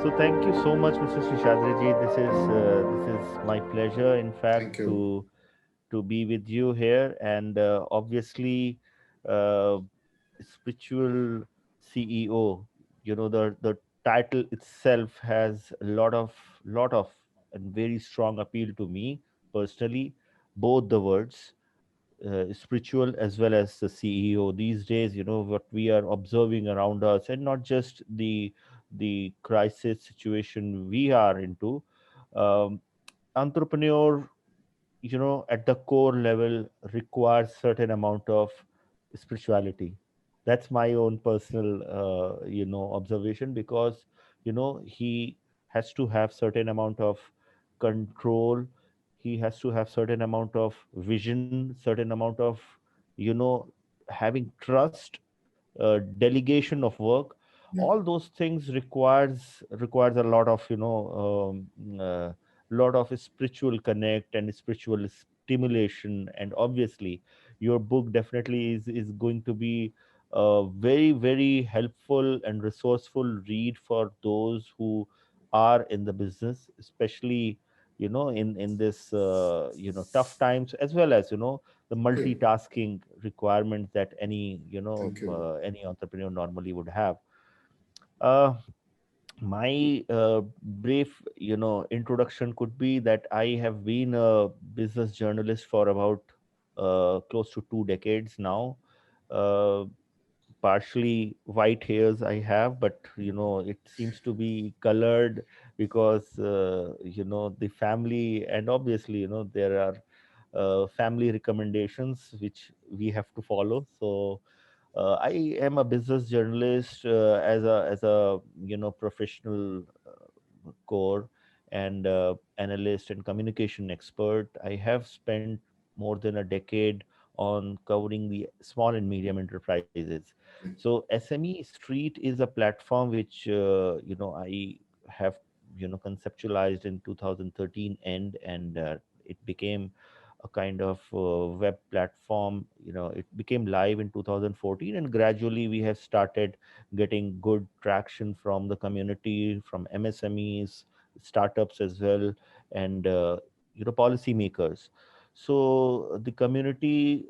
So thank you so much, Mr. Shishadri. This is my pleasure, in fact, Thank you. to be with you here, and obviously, uh, spiritual CEO. The title itself has a lot of and very strong appeal to me personally. Both the words, spiritual as well as the CEO. These days, what we are observing around us, and not just the crisis situation we are into. Um, Entrepreneur, at the core level, requires certain amount of spirituality. That's my own personal observation, because he has to have certain amount of control. He has to have certain amount of vision, certain amount of you know having trust, delegation of work. Yeah, All those things requires a lot of lot of spiritual connect and spiritual stimulation. And obviously, your book definitely is going to be a very, very helpful and resourceful read for those who are in the business, especially in this tough times, as well as the yeah. multitasking requirements that Thank you. any entrepreneur normally would have. uh, my brief introduction could be that I have been a business journalist for about close to 2 decades now. uh, Partially white hairs I have, but it seems to be colored because the family, and obviously there are family recommendations which we have to follow. So I am a business journalist, as a professional core, and analyst and communication expert. I have spent more than a decade on covering the small and medium enterprises. Yeah, So SME Street is a platform which I have conceptualized in 2013 and it became a kind of web platform. It became live in 2014, and gradually we have started getting good traction from the community, from MSMEs, startups as well, and policymakers. So the community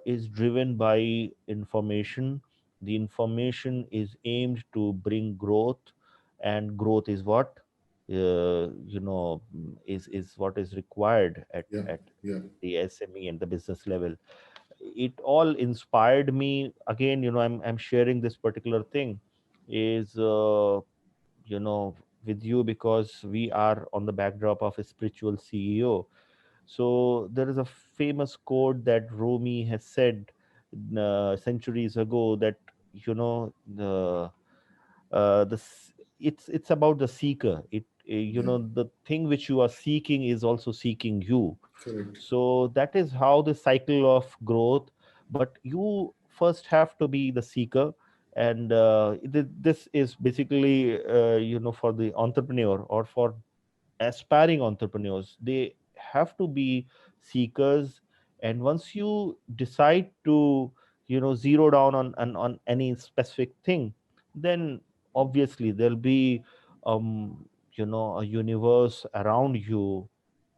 is driven by information. The information is aimed to bring growth, and growth is what is what is required yeah, at yeah, the SME and the business level. It all inspired me. Again, I'm sharing this particular thing is you know with you, because we are on the backdrop of a spiritual CEO. So there is a famous quote that Rumi has said centuries ago, that the it's about the seeker. yeah. The thing which you are seeking is also seeking you. Correct. So that is how the cycle of growth. But you first have to be the seeker, and this is basically for the entrepreneur or for aspiring entrepreneurs. They have to be seekers, and once you decide to zero down on any specific thing, then obviously there'll be a universe around you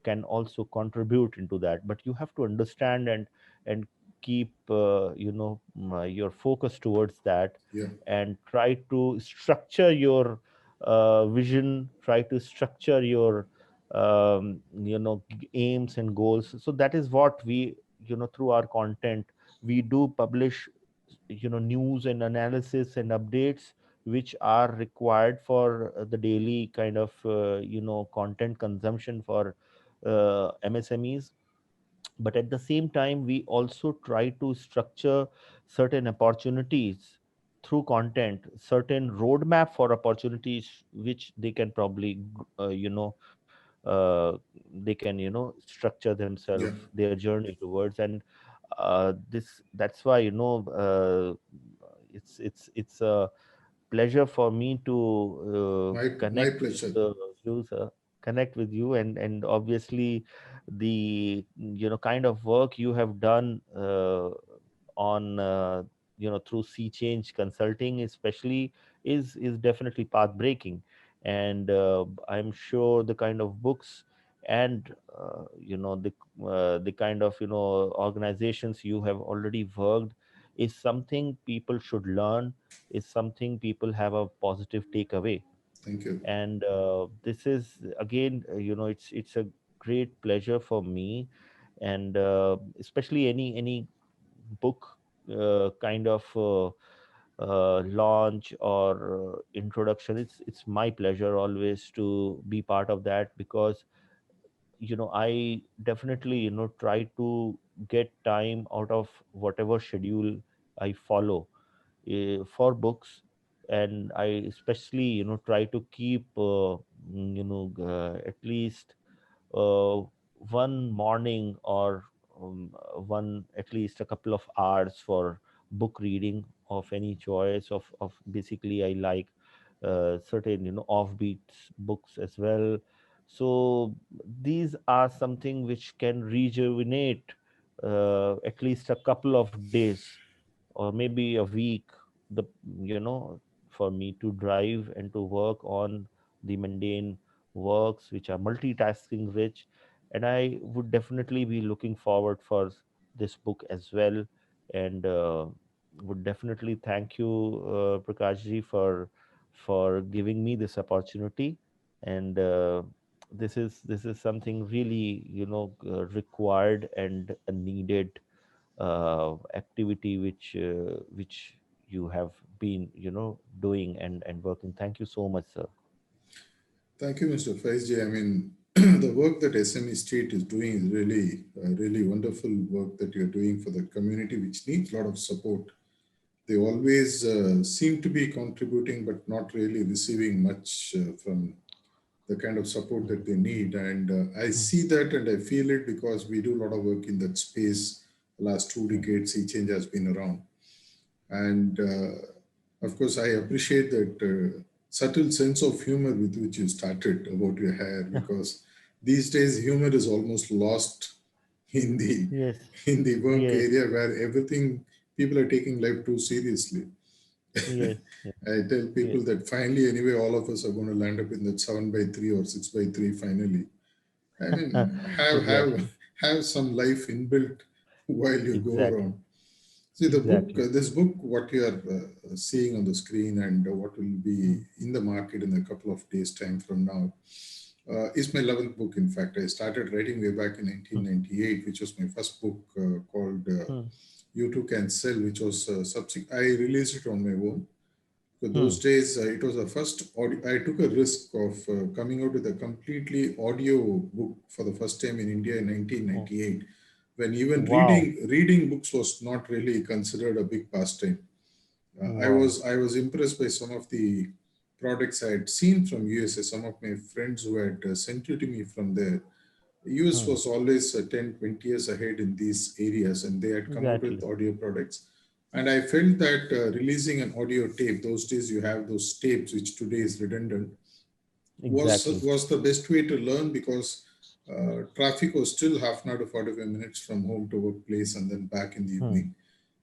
can also contribute into that. But you have to understand and keep your focus towards that, Yeah, and try to structure your vision, try to structure your aims and goals. So that is what we, through our content, we do publish news and analysis and updates which are required for the daily kind of content consumption for MSMEs. But at the same time, we also try to structure certain opportunities through content, certain roadmap for opportunities which they can probably uh, they can structure themselves yeah, their journey towards. And that's why it's a pleasure for me to my connect with pleasure. you, sir. Connect with you, and obviously the kind of work you have done on through Sea Change Consulting, especially, is definitely path breaking. And I'm sure the kind of books and the kind of organizations you have already worked is something people should learn, is something people have a positive takeaway. Thank you. And this is again, it's a great pleasure for me. And especially any book kind of launch or introduction, it's my pleasure always to be part of that, because I definitely try to get time out of whatever schedule I follow for books. And I especially try to keep at least uh, one morning, or one, at least a couple of hours for book reading of any choice of basically I like certain offbeat books as well. So these are something which can rejuvenate at least a couple of days, or maybe a week, the you know for me to drive and to work on the mundane works which are multitasking rich. And I would definitely be looking forward for this book as well. And would definitely thank you, Prakash ji, for giving me this opportunity. And this is something really required and a needed activity which you have been doing and working. Thank you so much, sir. Thank you, Mr. Faiz. I mean, the work that SME Street is doing is really, really wonderful work that you're doing for the community, which needs a lot of support. They always seem to be contributing, but not really receiving much from the kind of support that Mhm. they need. And I Mhm. see that and I feel it because we do a lot of work in that space. The last two Mhm. decades, e-change has been around. And of course, I appreciate that subtle sense of humor with which you started about your hair, because these days humor is almost lost in the Yes, in the work yes, area where everything people are taking life too seriously. yes, yes, I tell yes. people that finally, anyway, all of us are going to land up in that 7/3 or 6/3 finally. I mean, Exactly, have some life inbuilt while you go exactly, around. See, the book, exactly. this book, what you are seeing on the screen and what will be Mm, in the market in a couple of days' time from now, is my 11th book. In fact, I started writing way back in mm, 1998, which was my first book called mm, You Too Can Sell, which was subsequent. I released it on my own. So those mm. days, it was the first audio. I took a risk of coming out with a completely audio book for the first time in India in Oh, 1998, when even wow, reading books was not really considered a big pastime. wow. I was impressed by some of the products I had seen from USA. Some of my friends who had sent it to me from there. US Mm, was always 10, 20 years ahead in these areas, and they had come out with exactly, audio products. And I felt that releasing an audio tape, those days you have those tapes, which today is redundant, exactly. was the best way to learn, because traffic was still half an hour to 45 minutes from home to workplace and then back in the Mm, evening.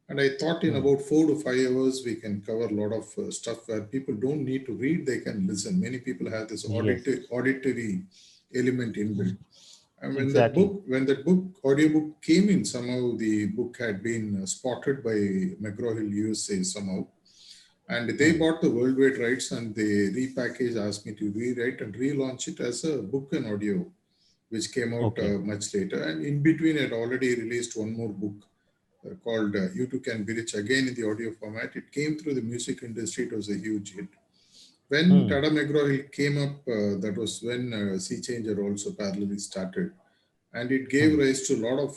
And I thought in mm. about 4 to 5 hours, we can cover a lot of stuff where people don't need to read, they can listen. Many people have this Yes, auditory element inbuilt. mm, And exactly. when that book, audiobook came in, somehow the book had been spotted by McGraw-Hill USA somehow. And they Mm, bought the worldwide rights and they repackaged, asked me to rewrite and relaunch it as a book and audio, which came out okay. much later. And in between, I'd already released one more book called You Too Can Be Rich, again in the audio format. It came through the music industry. It was a huge hit. When Mm, Tata McGraw-Hill came up, that was when Sea Changer also parallelly started. And it gave mm, rise to a lot of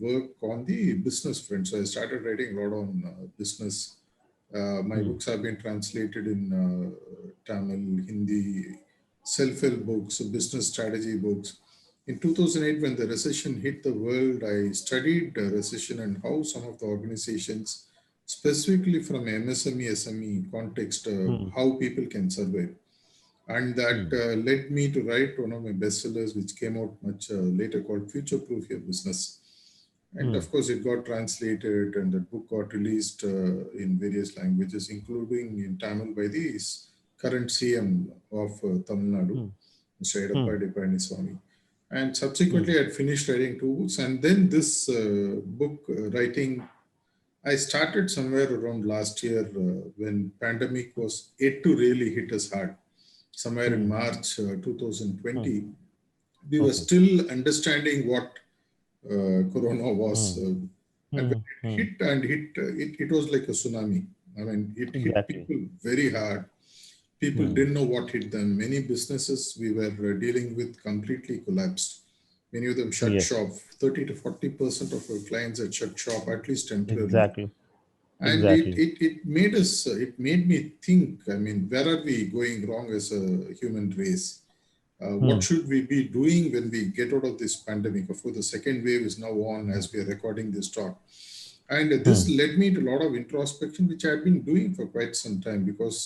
work on the business front. So I started writing a lot on business. My mm, books have been translated in Tamil, Hindi, self-help books, business strategy books. In 2008, when the recession hit the world, I studied recession and how some of the organizations, specifically from MSME, SME context, mm, how people can survive. And that mm, led me to write one of my bestsellers, which came out much later, called Future Proof Your Business. And mm, of course, it got translated, and the book got released in various languages, including in Tamil by the current CM of Tamil Nadu, Hmm. Mr. Hmm. Edappadi Palaniswamy. And Hmm. subsequently, I had finished writing two books. And then this book writing, I started somewhere around last year when pandemic was yet to really hit us hard. Somewhere in Hmm. March Hmm. 2020, we were Okay. still understanding what corona was. Hmm. And when Hmm. it Hmm. hit and hit, it was like a tsunami. I mean, it hit Exactly. people very hard. People Hmm. didn't know what hit them. Many businesses we were dealing with completely collapsed. Many of them shut Yes. shop. 30 to 40% of our clients had shut shop, at least temporarily. Exactly. And Exactly. it made us, it made me think, I mean, where are we going wrong as a human race? What Hmm. should we be doing when we get out of this pandemic? Of course, the second wave is now on Hmm. as we are recording this talk. And this Hmm. led me to a lot of introspection, which I had been doing for quite some time because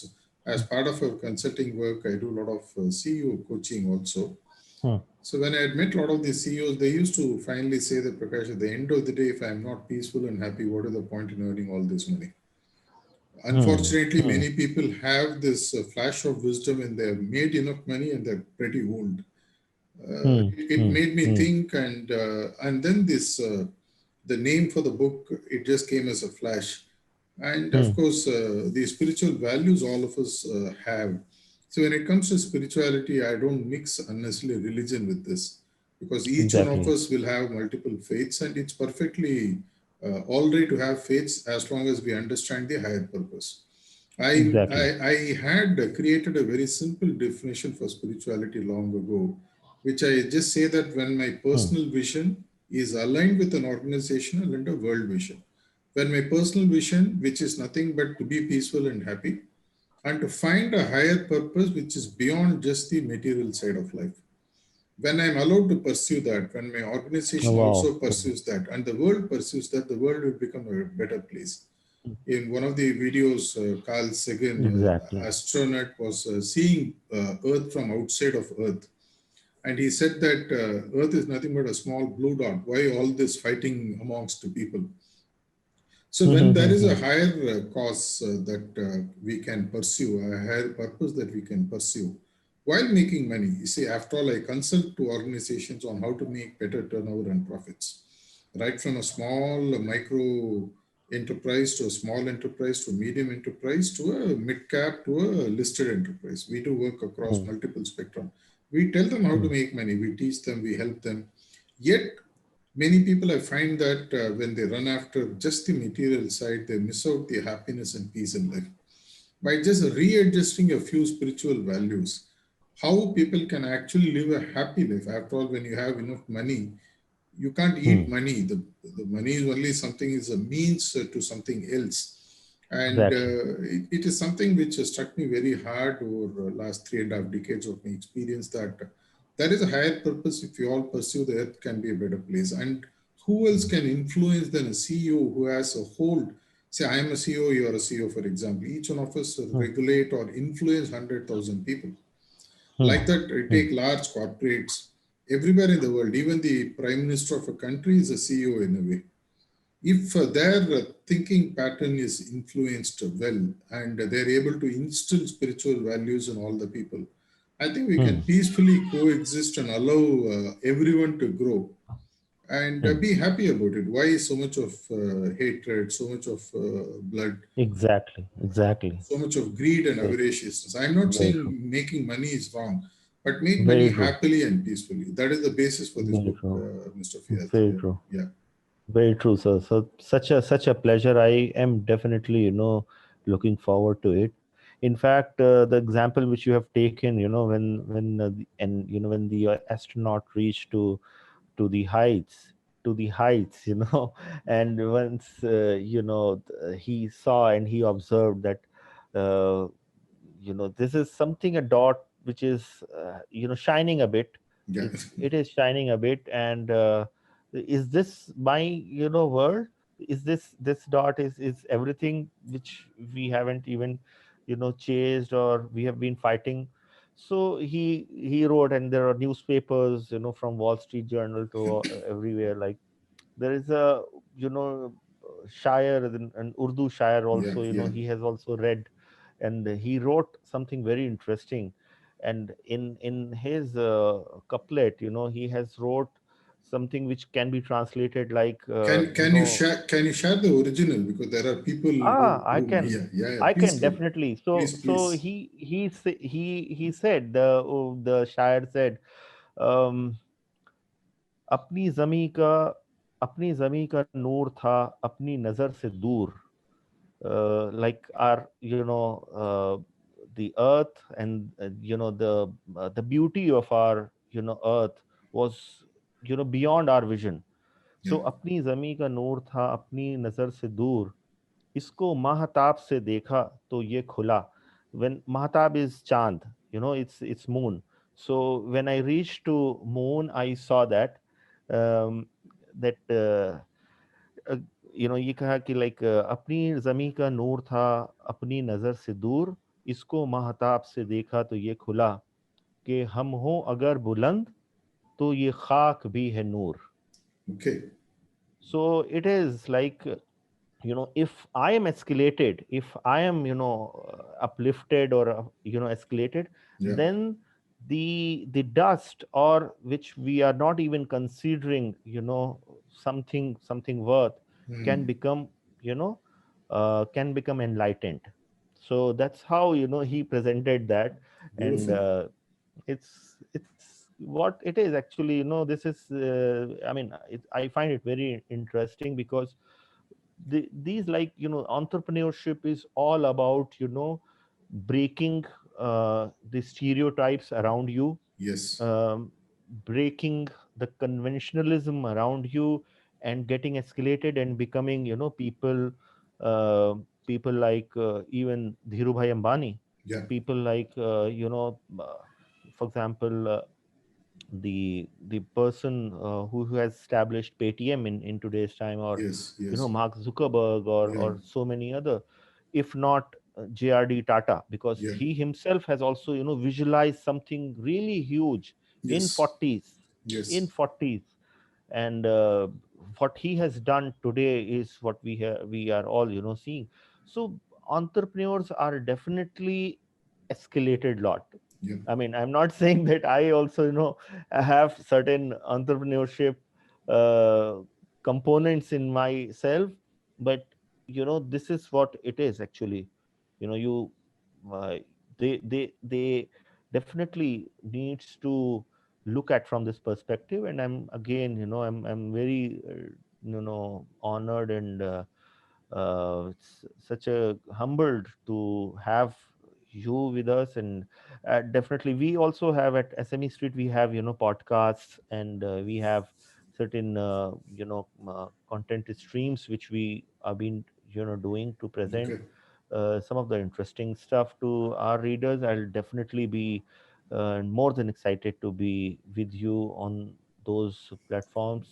as Hmm. part of our consulting work, I do a lot of CEO coaching also. Hmm. So when I had met a lot of these CEOs, they used to finally say that, Prakash, at the end of the day, if I'm not peaceful and happy, what is the point in earning all this money? Hmm. Unfortunately, Hmm. many people have this flash of wisdom and they've made enough money and they're pretty old. Hmm. It Hmm. made me Hmm. think, and then this the name for the book, it just came as a flash. And of Hmm. course, the spiritual values all of us have. So when it comes to spirituality, I don't mix unnecessarily religion with this because each one of Exactly. us will have multiple faiths, and it's perfectly all right to have faiths as long as we understand the higher purpose. Exactly. I had created a very simple definition for spirituality long ago, which I just say that when my Hmm. personal vision is aligned with an organizational and a world vision. When my personal vision, which is nothing but to be peaceful and happy, and to find a higher purpose which is beyond just the material side of life. When I'm allowed to pursue that, when my Oh, organization wow. also pursues that, and the world pursues that, the world will become a better place. In one of the videos, Carl Sagan, Exactly. astronaut, was seeing Earth from outside of Earth. And he said that Earth is nothing but a small blue dot. Why all this fighting amongst the people? So Hmm. when Hmm. there Hmm. is a Hmm. higher cause that we can pursue, a higher purpose that we can pursue, while making money, you see, after all, I consult to organizations on how to make better turnover and profits, right from a small micro enterprise to a small enterprise to a medium enterprise to a mid cap to a listed enterprise. We do work across Hmm. multiple spectrum. We tell them how to Hmm. make money. We teach them. We help them. Yet many people, I find that when they run after just the material side, they miss out the happiness and peace in life. By just readjusting a few spiritual values, how people can actually live a happy life. After all, when you have enough money, you can't eat Hmm. money. The money is only something, is a means to something else. And Exactly. it is something which has struck me very hard over the last 3.5 decades of my experience that there is a higher purpose. If you all pursue, the earth can be a better place. And who else Hmm. can influence than a CEO who has a hold? Say, I am a CEO, you are a CEO, for example. Each one of us Hmm. regulate or influence 100,000 people. Hmm. Like that, Hmm. take large corporates everywhere in the world. Even the prime minister of a country is a CEO in a way. If their thinking pattern is influenced well and they're able to instill spiritual values in all the people, I think we Hmm. can peacefully coexist and allow everyone to grow and Hmm. be happy about it. Why so much of hatred, so much of blood, Exactly. Exactly. so much of greed and Very, avariciousness? I'm not very saying true. making money is wrong, but make money Very true. happily and peacefully. That is the basis for this Very book, true. Mr. Fiat. Very true. Yeah. Very true, sir. So such a pleasure. I am definitely, looking forward to it. In fact, the example which you have taken, when when the astronaut reached to the heights, and once he saw and he observed that uh, this is something, a dot which is shining a bit. Yeah. It is shining a bit, and is this my world? Is this dot is everything which we haven't even chased, or we have been fighting? So he wrote, and there are newspapers, from Wall Street Journal to everywhere. Like, there is a shair, an Urdu shair Yeah. also, Yeah. he has also read, and he wrote something very interesting. And in his couplet, he has wrote something which can be translated like, Can you share the original, because there are people I who can, yeah, yeah, yeah, I please can do, definitely. please, So please. he said, the shaयर said, um, अपनी जमी का अपनी जमी का नूर था अपनी नजर से दूर. Like our, the earth, and the beauty of our, earth was, beyond our vision. Yeah. So अपनी जमी का नूर था अपनी नजर से दूर, इसको mahtab से देखा तो ये खुला. When mahtab is chand, it's moon. So when I reached to moon, I saw that, um, that uh, ये कहा कि like, अपनी जमी का नूर था अपनी नजर से दूर, इसको महताब से देखा तो ये खुला, कि हम हो अगर बुलंद तो ये खाक भी है नूर. Okay. So it is like, if I am escalated, if I am, uplifted, or escalated, Yeah. then the dust, or which we are not even considering, something worth, can Hmm. become, enlightened. So that's how, he presented that. And Beautiful. it's what it is actually. This is, I mean, I find it very interesting, because these, like, entrepreneurship is all about, breaking the stereotypes around you, Yes. um, breaking the conventionalism around you, and getting escalated and becoming, uh, people like, even Dhirubhai Ambani, Yeah. people like, for example, the person, who has established Paytm in today's time, or Yes. Yes. Mark Zuckerberg, or Yeah. so many other, if not JRD Tata, because Yeah. he himself has also, visualized something really huge in Yes. 40s, in Yes. 40s. And what he has done today is what we are all, seeing. So entrepreneurs are definitely escalated lot. Yeah. I mean, I'm not saying that I also, I have certain entrepreneurship uh, components in myself, but this is what it is actually. You uh, they definitely needs to look at from this perspective. And I'm again, I'm very, honored, and it's such a humbled to have you with us. And definitely we also have at SME Street, we have, podcasts, and we have certain, content streams which we have been, doing to present Okay. some of the interesting stuff to our readers. I'll definitely be more than excited to be with you on those platforms.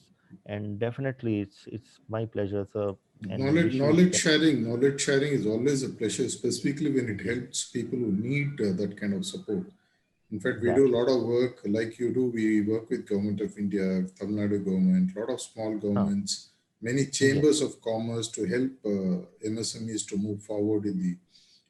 And definitely it's my pleasure, sir. And Knowledge, wish you the best. knowledge sharing is always a pleasure, especially when it helps people who need that kind of support. In fact, we do a Exactly. lot of work like you do. We work with Government of India, Tamil Nadu government, a lot of small Huh. governments, many Yes, chambers of commerce to help MSMEs to move forward in the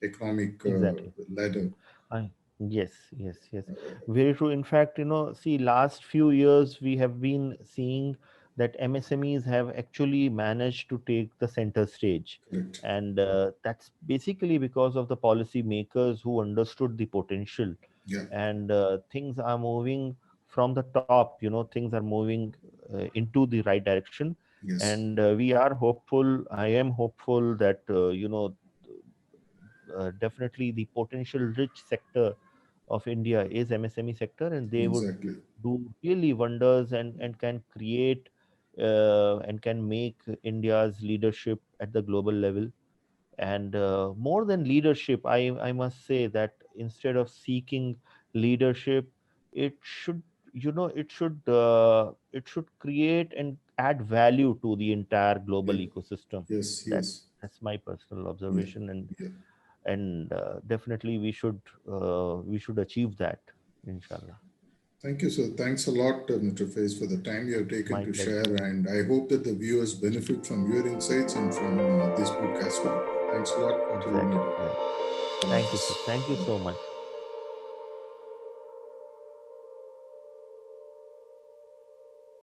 economic exactly. ladder. I, yes, yes, yes. Very true. In fact, see, last few years we have been seeing that MSMEs have actually managed to take the center stage. Correct. And that's basically because of the policy makers who understood the potential. Yeah. And things are moving from the top, things are moving into the right direction. Yes. And we are hopeful. I am hopeful that, definitely the potential rich sector of India is MSME sector, and they would Exactly. do really wonders, and can create, and can make India's leadership at the global level. And more than leadership, I must say that instead of seeking leadership, it should, it should create and add value to the entire global Yeah. ecosystem. Yes. That's Yes. that's my personal Yeah. observation. Yeah. And definitely we should achieve that, inshallah. Thank you, sir. Thanks a lot, Mr. Faiz, for the time you have taken My to pleasure. share. And I hope that the viewers benefit from your insights and from this book as well. Thanks a lot. Until we Exactly, meet. exactly. Thank you, sir. Thank you so much.